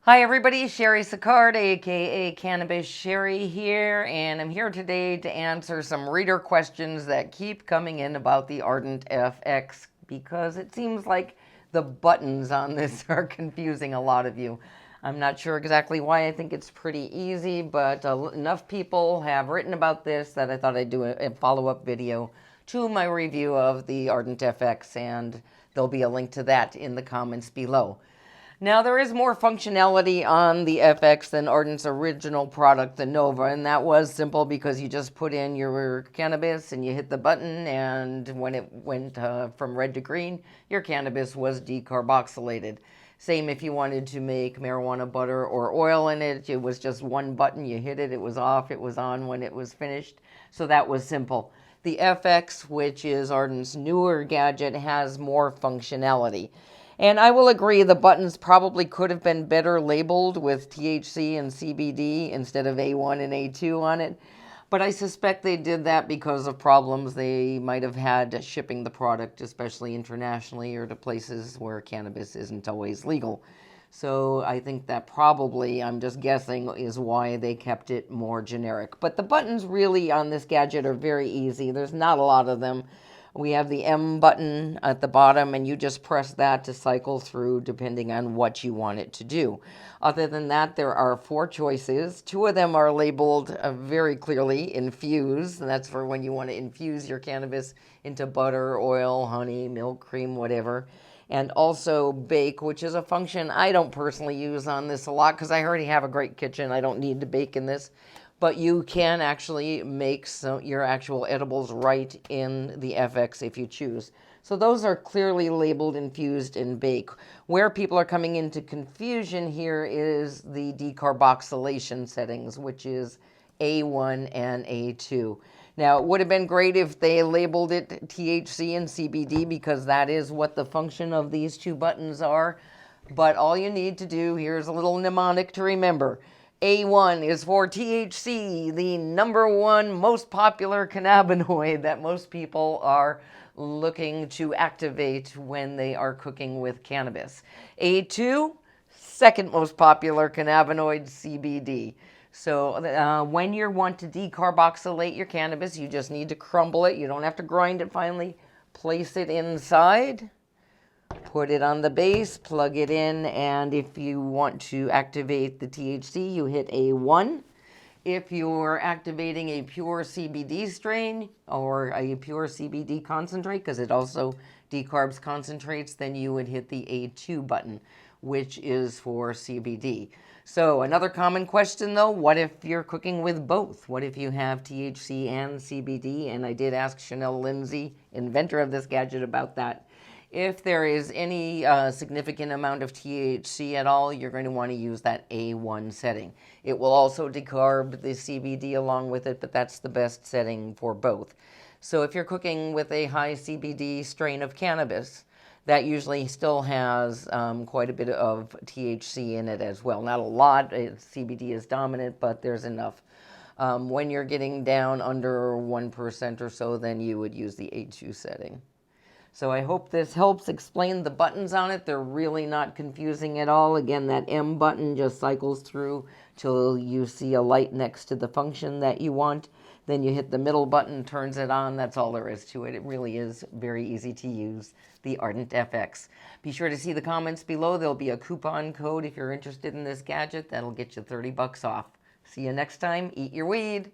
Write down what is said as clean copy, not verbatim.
Hi everybody, Sherry Sicard, aka Cannabis Sherry here, and I'm here today to answer some reader questions that keep coming in about the Ardent FX because it seems like the buttons on this are confusing a lot of you. I'm not sure exactly why. I think it's pretty easy, but enough people have written about this that I thought I'd do a follow-up video to my review of the Ardent FX, and there'll be a link to that in the comments below. Now, there is more functionality on the FX than Ardent's original product, the Nova, and that was simple because you just put in your cannabis and you hit the button, and when it went from red to green, your cannabis was decarboxylated. Same if you wanted to make marijuana butter or oil in it, it was just one button, you hit it, it was off, it was on when it was finished, so that was simple. The FX, which is Ardent's newer gadget, has more functionality. And I will agree the buttons probably could have been better labeled with THC and CBD instead of A1 and A2 on it. But I suspect they did that because of problems they might have had shipping the product, especially internationally or to places where cannabis isn't always legal. So I think that probably, I'm just guessing, is why they kept it more generic. But the buttons really on this gadget are very easy. There's not a lot of them. We have the M button at the bottom, and you just press that to cycle through depending on what you want it to do. Other than that, there are 4 choices. 2 of them are labeled very clearly, infuse, and that's for when you want to infuse your cannabis into butter, oil, honey, milk, cream, whatever. And also bake, which is a function I don't personally use on this a lot because I already have a great kitchen. I don't need to bake in this. But you can actually make your actual edibles right in the FX if you choose. So those are clearly labeled infused and bake. Where people are coming into confusion here is the decarboxylation settings, which is A1 and A2. Now, it would have been great if they labeled it THC and CBD because that is what the function of these 2 buttons are. But all you need to do, here's a little mnemonic to remember. A1 is for THC, the #1 most popular cannabinoid that most people are looking to activate when they are cooking with cannabis. A2, second most popular cannabinoid, CBD. So when you want to decarboxylate your cannabis, you just need to crumble it. You don't have to grind it finely. Place it inside. Put it on the base, plug it in, and if you want to activate the THC, you hit A1. If you're activating a pure CBD strain or a pure CBD concentrate, because it also decarbs concentrates, then you would hit the A2 button, which is for CBD. So another common question though, what if you're cooking with both? What if you have THC and CBD? And I did ask Chanel Lindsay, inventor of this gadget, about that. If there is any significant amount of THC at all, you're going to want to use that A1 setting. It will also decarb the CBD along with it, but that's the best setting for both. So if you're cooking with a high CBD strain of cannabis, that usually still has quite a bit of THC in it as well. Not a lot, CBD is dominant, but there's enough. When you're getting down under 1% or so, then you would use the A2 setting. So I hope this helps explain the buttons on it. They're really not confusing at all. Again, that M button just cycles through till you see a light next to the function that you want. Then you hit the middle button, turns it on. That's all there is to it. It really is very easy to use, the Ardent FX. Be sure to see the comments below. There'll be a coupon code if you're interested in this gadget. That'll get you $30 off. See you next time. Eat your weed.